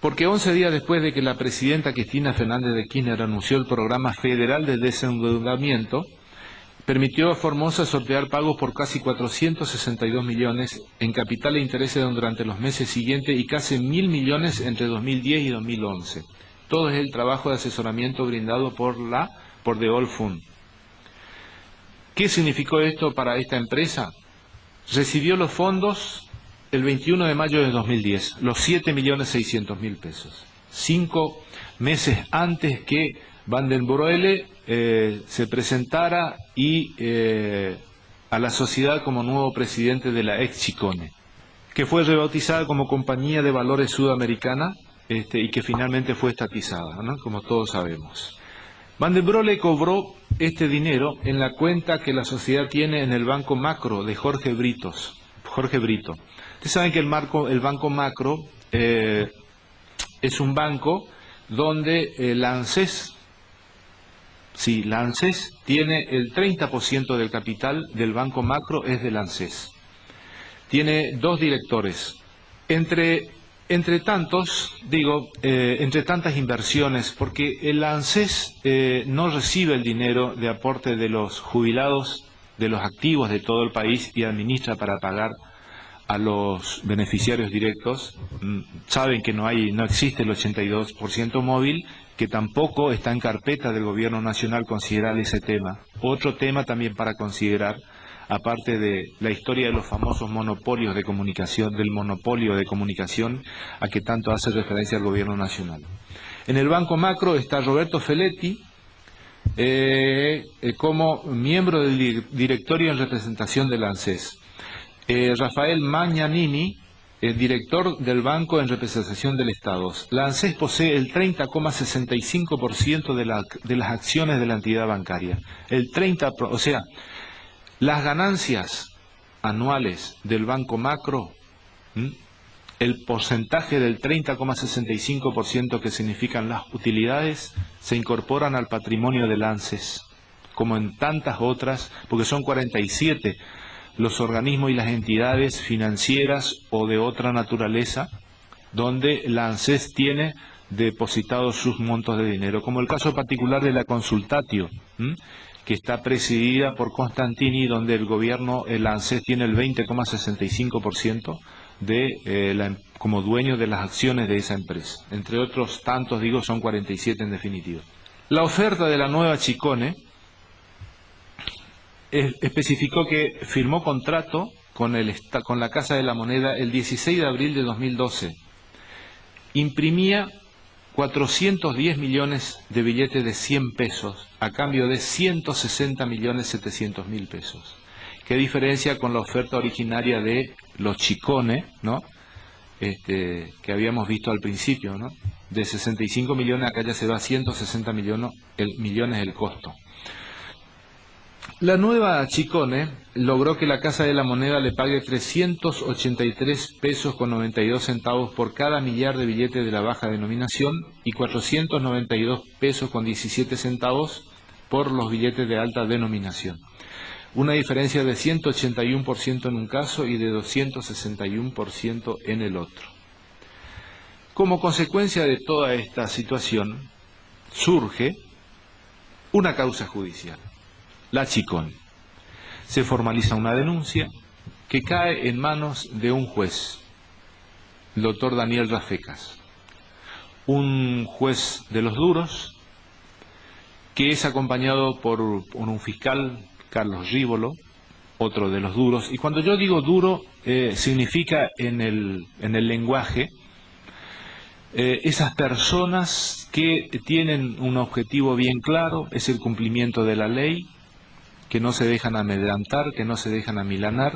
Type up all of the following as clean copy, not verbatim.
Porque 11 días después de que la presidenta Cristina Fernández de Kirchner anunció el programa federal de desendeudamiento, permitió a Formosa sortear pagos por casi 462 millones en capital e intereses durante los meses siguientes y casi 1.000 millones entre 2010 y 2011. Todo es el trabajo de asesoramiento brindado por The Old Fund. ¿Qué significó esto para esta empresa? Recibió los fondos el 21 de mayo de 2010, los 7.600.000 pesos. 5 meses antes que Van den Broele se presentara a la sociedad como nuevo presidente de la ex Chicone, que fue rebautizada como Compañía de Valores Sudamericana y que finalmente fue estatizada, ¿no? Como todos sabemos. Van den Broele cobró este dinero en la cuenta que la sociedad tiene en el Banco Macro de Jorge Brito. Ustedes saben que el Banco Macro es un banco donde la ANSES tiene el 30% del capital del Banco Macro, es del ANSES. Tiene 2 directores. Entre tantas inversiones, porque el ANSES no recibe el dinero de aporte de los jubilados, de los activos de todo el país y administra para pagar a los beneficiarios directos. Saben que no existe el 82% móvil, que tampoco está en carpeta del gobierno nacional considerar ese tema. Otro tema también para considerar, aparte de la historia de los famosos monopolios de comunicación, del monopolio de comunicación a que tanto hace referencia el gobierno nacional. En el Banco Macro está Roberto Feletti como miembro del directorio en representación del ANSES. Rafael Magnanini, el director del banco en representación del Estado. La ANSES posee el 30,65% de las acciones de la entidad bancaria. O sea, las ganancias anuales del Banco Macro, el porcentaje del 30,65% que significan las utilidades, se incorporan al patrimonio del ANSES, como en tantas otras, porque son 47 los organismos y las entidades financieras o de otra naturaleza donde la ANSES tiene depositados sus montos de dinero, como el caso particular de la Consultatio, que está presidida por Constantini, donde el gobierno, el ANSES tiene el 20,65% como dueño de las acciones de esa empresa. Entre otros tantos, son 47 en definitiva. La oferta de la nueva Chicone especificó que firmó contrato con la Casa de la Moneda el 16 de abril de 2012. Imprimía 410 millones de billetes de 100 pesos a cambio de 160.700.000 pesos. ¿Qué diferencia con la oferta originaria de los Chicone, ¿no? Que habíamos visto al principio, ¿no? De 65 millones, acá ya se va a 160 millones el costo. La nueva Chicone logró que la Casa de la Moneda le pague 383 pesos con 92 centavos por cada millar de billetes de la baja denominación y 492 pesos con 17 centavos por los billetes de alta denominación. Una diferencia de 181% en un caso y de 261% en el otro. Como consecuencia de toda esta situación, surge una causa judicial. La Chicone. Se formaliza una denuncia que cae en manos de un juez, el doctor Daniel Rafecas, un juez de los duros, que es acompañado por un fiscal, Carlos Rívolo, otro de los duros. Y cuando yo digo duro, significa en el lenguaje, esas personas que tienen un objetivo bien claro, es el cumplimiento de la ley, que no se dejan amedrentar, que no se dejan amilanar,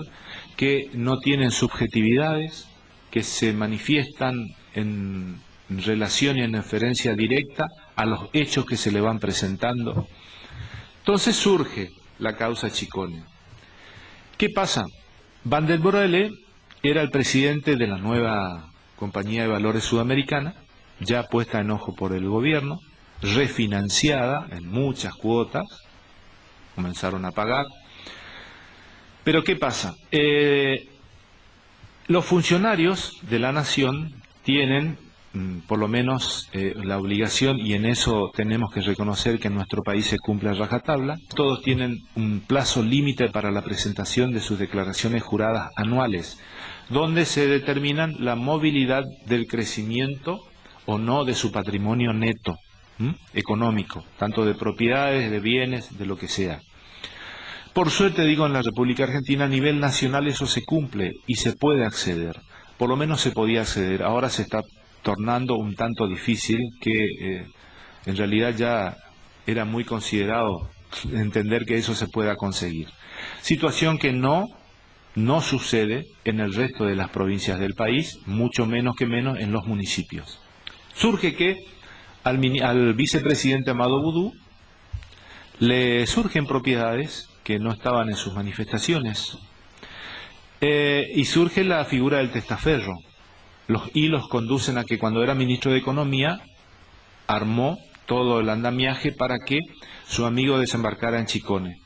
que no tienen subjetividades, que se manifiestan en relación y en referencia directa a los hechos que se le van presentando. Entonces surge la causa Chicone. ¿Qué pasa? Van den Broele era el presidente de la nueva Compañía de Valores Sudamericana, ya puesta en ojo por el gobierno, refinanciada en muchas cuotas, comenzaron a pagar. Pero ¿qué pasa? Los funcionarios de la nación tienen por lo menos la obligación, y en eso tenemos que reconocer que en nuestro país se cumple a rajatabla. Todos tienen un plazo límite para la presentación de sus declaraciones juradas anuales, donde se determinan la movilidad del crecimiento o no de su patrimonio neto, económico, tanto de propiedades, de bienes, de lo que sea. Por suerte, digo, en la República Argentina a nivel nacional eso se cumple y se puede acceder. Por lo menos se podía acceder. Ahora se está tornando un tanto difícil, que en realidad ya era muy considerado entender que eso se pueda conseguir. Situación que no sucede en el resto de las provincias del país, mucho menos en los municipios. Surge que al vicepresidente Amado Boudou le surgen propiedades que no estaban en sus manifestaciones, y surge la figura del testaferro. Los hilos conducen a que cuando era ministro de Economía armó todo el andamiaje para que su amigo desembarcara en Chicone.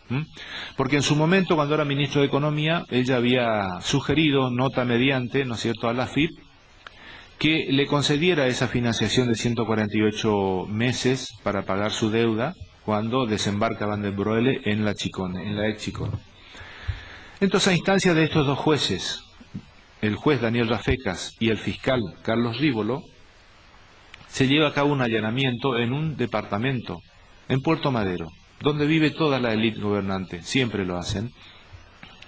Porque en su momento, cuando era ministro de Economía, ella había sugerido, nota mediante, ¿no es cierto?, a la AFIP, que le concediera esa financiación de 148 meses para pagar su deuda cuando desembarca Van der Broele en la Chicone, en la ex Chicone. Entonces, a instancia de estos dos jueces, el juez Daniel Rafecas y el fiscal Carlos Rívolo, se lleva a cabo un allanamiento en un departamento, en Puerto Madero, donde vive toda la élite gobernante, siempre lo hacen.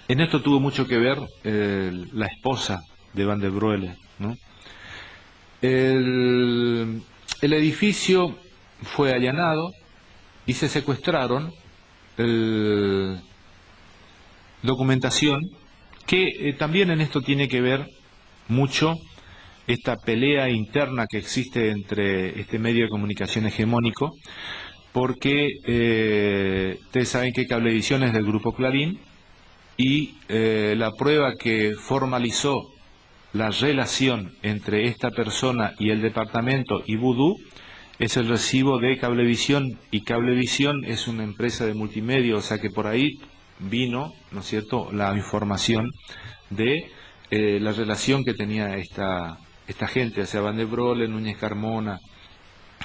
En esto tuvo mucho que ver la esposa de Van der Broele, ¿no? El edificio fue allanado y se secuestraron documentación, que también en esto tiene que ver mucho esta pelea interna que existe entre este medio de comunicación hegemónico, porque ustedes saben que Cablevisión es del Grupo Clarín, y la prueba que formalizó la relación entre esta persona y el departamento y Boudou es el recibo de Cablevisión, y Cablevisión es una empresa de multimedia, o sea que por ahí vino, ¿no es cierto?, la información de la relación que tenía esta gente, o sea, Van der Broele, Núñez Carmona,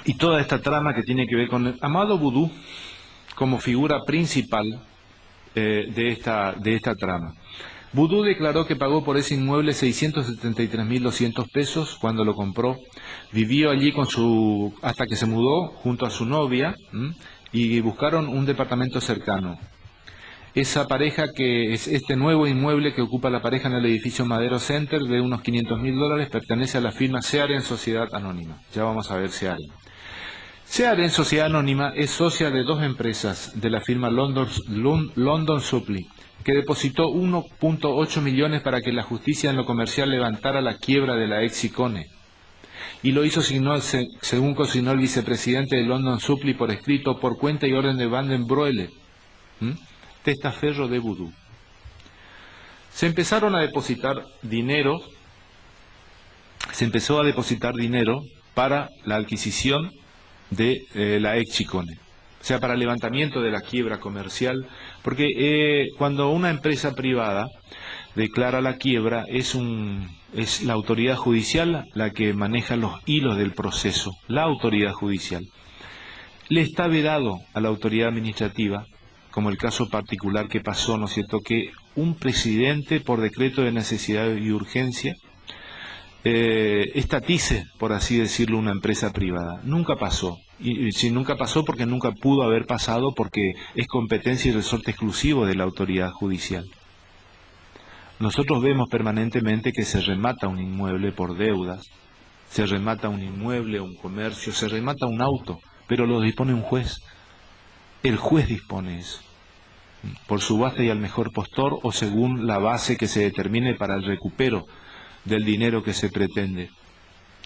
y toda esta trama que tiene que ver con Amado Boudou como figura principal de esta trama. Boudou declaró que pagó por ese inmueble 673.200 pesos cuando lo compró. Vivió allí hasta que se mudó junto a su novia, y buscaron un departamento cercano. Esa pareja, que es este nuevo inmueble que ocupa la pareja en el edificio Madero Center de unos $500.000, pertenece a la firma Searen Sociedad Anónima. Ya vamos a ver Searen. Searen Sociedad Anónima es socia de dos empresas de la firma London Supply, que depositó 1.8 millones para que la justicia en lo comercial levantara la quiebra de la ex Chicone. Y lo hizo según consignó el vicepresidente de London Supply por escrito, por cuenta y orden de Van der Broele, testaferro de Boudou. Se empezó a depositar dinero para la adquisición de la ex Chicone, o sea, para el levantamiento de la quiebra comercial, porque cuando una empresa privada declara la quiebra, es la autoridad judicial la que maneja los hilos del proceso. La autoridad judicial le está vedado a la autoridad administrativa, como el caso particular que pasó, ¿no es cierto?, que un presidente, por decreto de necesidad y urgencia, estatice, por así decirlo, una empresa privada. Nunca pasó. Y si nunca pasó, porque nunca pudo haber pasado, porque es competencia y resorte exclusivo de la autoridad judicial. Nosotros vemos permanentemente que se remata un inmueble por deudas, se remata un inmueble, un comercio, se remata un auto, pero lo dispone un juez. El juez dispone eso, por subasta y al mejor postor, o según la base que se determine para el recupero del dinero que se pretende,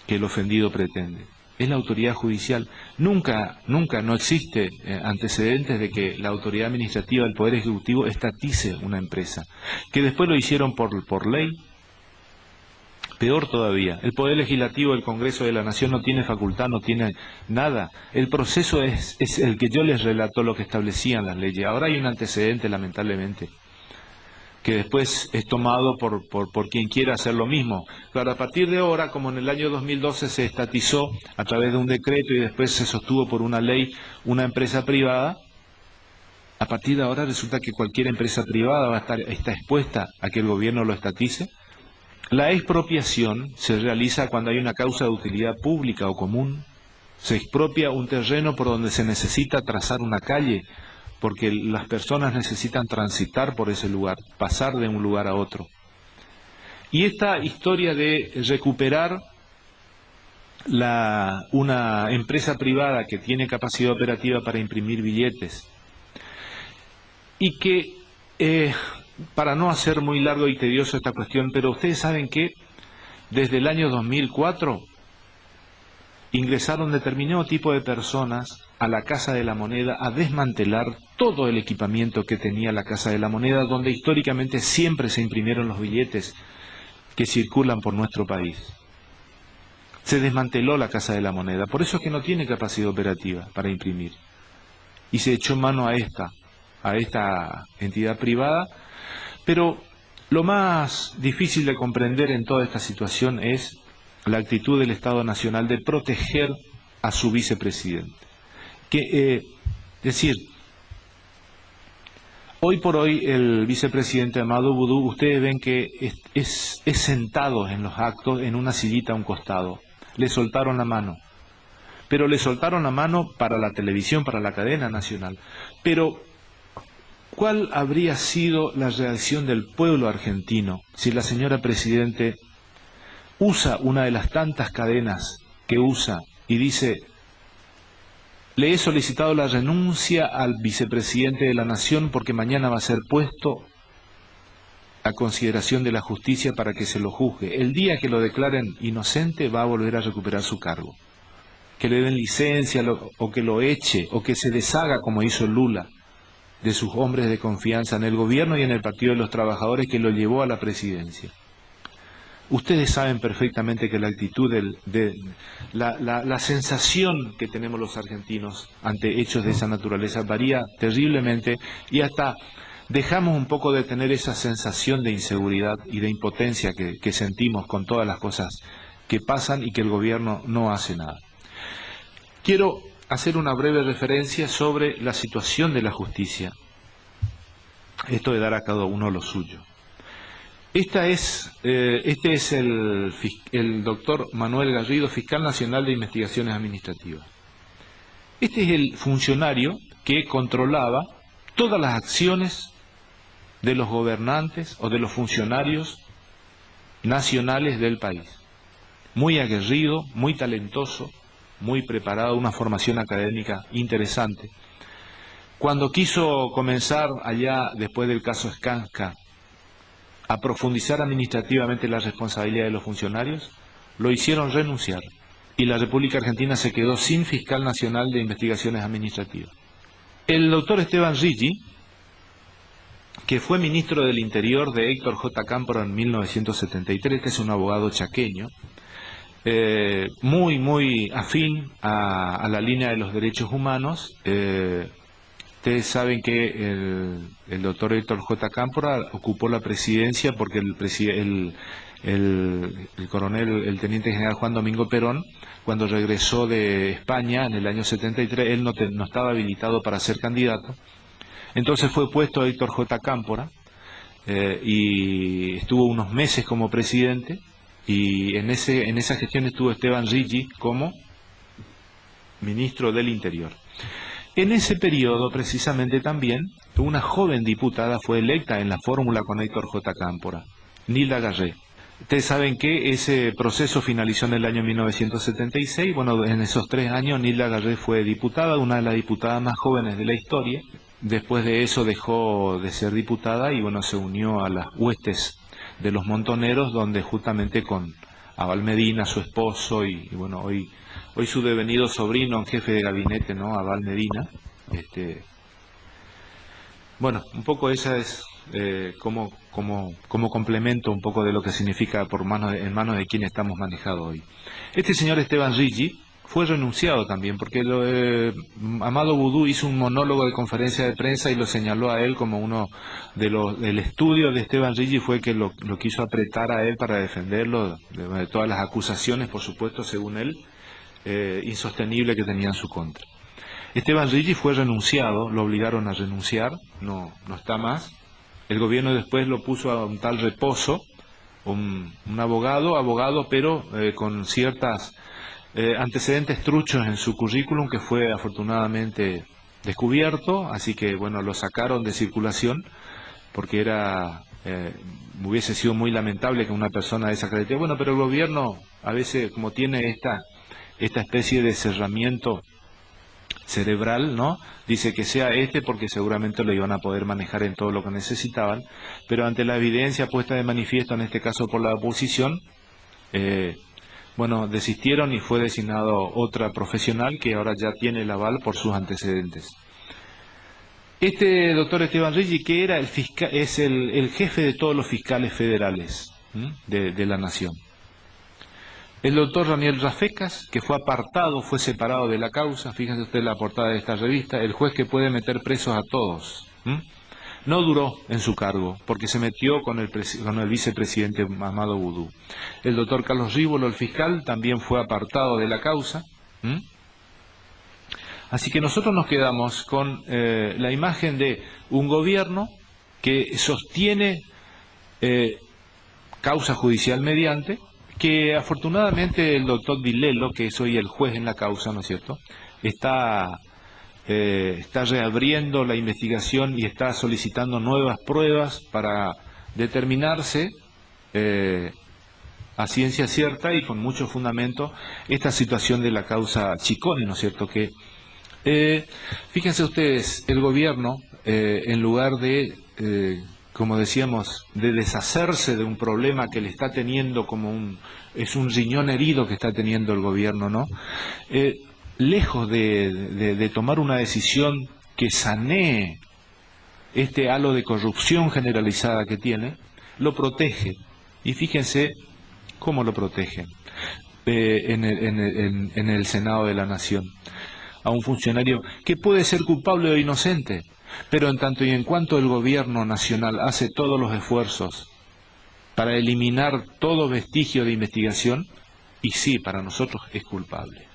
que el ofendido pretende. Es la autoridad judicial. Nunca no existe antecedentes de que la autoridad administrativa del Poder Ejecutivo estatice una empresa. Que después lo hicieron por ley. Peor todavía, el Poder Legislativo del Congreso de la Nación no tiene facultad, no tiene nada. El proceso es el que yo les relato, lo que establecían las leyes. Ahora hay un antecedente, lamentablemente. que después es tomado por quien quiera hacer lo mismo. Claro, a partir de ahora, como en el año 2012 se estatizó a través de un decreto y después se sostuvo por una ley una empresa privada, a partir de ahora resulta que cualquier empresa privada está expuesta a que el gobierno lo estatice. La expropiación se realiza cuando hay una causa de utilidad pública o común. Se expropia un terreno por donde se necesita trazar una calle, porque las personas necesitan transitar por ese lugar, pasar de un lugar a otro. Y esta historia de recuperar una empresa privada que tiene capacidad operativa para imprimir billetes, y que, para no hacer muy largo y tedioso esta cuestión, pero ustedes saben que desde el año 2004 ingresaron determinado tipo de personas a la Casa de la Moneda a desmantelar todo el equipamiento que tenía la Casa de la Moneda, donde históricamente siempre se imprimieron los billetes que circulan por nuestro país. Se desmanteló la Casa de la Moneda, por eso es que no tiene capacidad operativa para imprimir. Y se echó mano a esta entidad privada, pero lo más difícil de comprender en toda esta situación es la actitud del Estado Nacional de proteger a su vicepresidente. Decir, hoy por hoy el vicepresidente Amadou Boudou, ustedes ven que es sentado en los actos en una sillita a un costado. Le soltaron la mano, pero le soltaron la mano para la televisión, para la cadena nacional. Pero ¿cuál habría sido la reacción del pueblo argentino si la señora Presidente usa una de las tantas cadenas que usa y dice: le he solicitado la renuncia al vicepresidente de la Nación porque mañana va a ser puesto a consideración de la justicia para que se lo juzgue? El día que lo declaren inocente va a volver a recuperar su cargo. Que le den licencia o que lo eche o que se deshaga como hizo Lula de sus hombres de confianza en el gobierno y en el Partido de los Trabajadores que lo llevó a la presidencia. Ustedes saben perfectamente que la actitud, la sensación que tenemos los argentinos ante hechos de esa naturaleza varía terriblemente, y hasta dejamos un poco de tener esa sensación de inseguridad y de impotencia que sentimos con todas las cosas que pasan y que el gobierno no hace nada. Quiero hacer una breve referencia sobre la situación de la justicia. Esto de dar a cada uno lo suyo. Este es el doctor Manuel Garrido, fiscal nacional de investigaciones administrativas. Este es el funcionario que controlaba todas las acciones de los gobernantes o de los funcionarios nacionales del país. Muy aguerrido, muy talentoso, muy preparado, una formación académica interesante. Cuando quiso comenzar allá, después del caso Skanska, a profundizar administrativamente la responsabilidad de los funcionarios, lo hicieron renunciar y la República Argentina se quedó sin fiscal nacional de investigaciones administrativas. El doctor Esteban Ricci, que fue ministro del Interior de Héctor J. Cámpora en 1973, que es un abogado chaqueño, muy afín a la línea de los derechos humanos. Ustedes saben que el doctor Héctor J. Cámpora ocupó la presidencia porque el coronel, el teniente general Juan Domingo Perón, cuando regresó de España en el año 73, él no estaba habilitado para ser candidato. Entonces fue puesto Héctor J. Cámpora y estuvo unos meses como presidente, y en esa gestión estuvo Esteban Ricci como ministro del Interior. En ese periodo, precisamente también, una joven diputada fue electa en la fórmula con Héctor J. Cámpora, Nilda Garré. Ustedes saben que ese proceso finalizó en el año 1976. Bueno, en esos 3 años Nilda Garré fue diputada, una de las diputadas más jóvenes de la historia. Después de eso dejó de ser diputada y bueno, se unió a las huestes de los Montoneros, donde justamente con Abal Medina, su esposo, y bueno, hoy su devenido sobrino, jefe de gabinete, ¿no? Abal Medina. Bueno, un poco esa es como complemento un poco de lo que significa en manos de quien estamos manejando hoy. Este señor Esteban Ricci fue renunciado también, porque Amado Boudou hizo un monólogo de conferencia de prensa y lo señaló a él como uno de los... El estudio de Esteban Ricci fue que lo quiso apretar a él para defenderlo de todas las acusaciones, por supuesto, según él, insostenibles que tenía en su contra. Esteban Ricci fue renunciado, lo obligaron a renunciar, no está más. El gobierno después lo puso a un tal Reposo, un abogado, pero con ciertas antecedentes truchos en su currículum, que fue afortunadamente descubierto, así que bueno, lo sacaron de circulación, porque hubiese sido muy lamentable que una persona de esa característica. Bueno, pero el gobierno a veces, como tiene esta especie de cerramiento cerebral, ¿no? Dice que sea porque seguramente lo iban a poder manejar en todo lo que necesitaban, pero ante la evidencia puesta de manifiesto, en este caso por la oposición, bueno, desistieron y fue designado otra profesional que ahora ya tiene el aval por sus antecedentes. Este doctor Esteban Ricci, que era es el jefe de todos los fiscales federales de la nación. El doctor Daniel Rafecas, que fue apartado, fue separado de la causa, fíjense usted la portada de esta revista, el juez que puede meter presos a todos. No duró en su cargo, porque se metió con el vicepresidente Amado Boudou. El doctor Carlos Rívolo, el fiscal, también fue apartado de la causa. Así que nosotros nos quedamos con la imagen de un gobierno que sostiene causa judicial mediante, que afortunadamente el doctor Vilelo, que es hoy el juez en la causa, ¿no es cierto?, está reabriendo la investigación y está solicitando nuevas pruebas para determinarse a ciencia cierta y con mucho fundamento esta situación de la causa Chicone, ¿no es cierto?, que fíjense ustedes, el gobierno, en lugar de, como decíamos, de deshacerse de un problema que le está teniendo es un riñón herido que está teniendo el gobierno, ¿no? Lejos de tomar una decisión que sanee este halo de corrupción generalizada que tiene, lo protege. Y fíjense cómo lo protegen en el Senado de la Nación. A un funcionario que puede ser culpable o inocente, pero en tanto y en cuanto el gobierno nacional hace todos los esfuerzos para eliminar todo vestigio de investigación, y sí, para nosotros es culpable.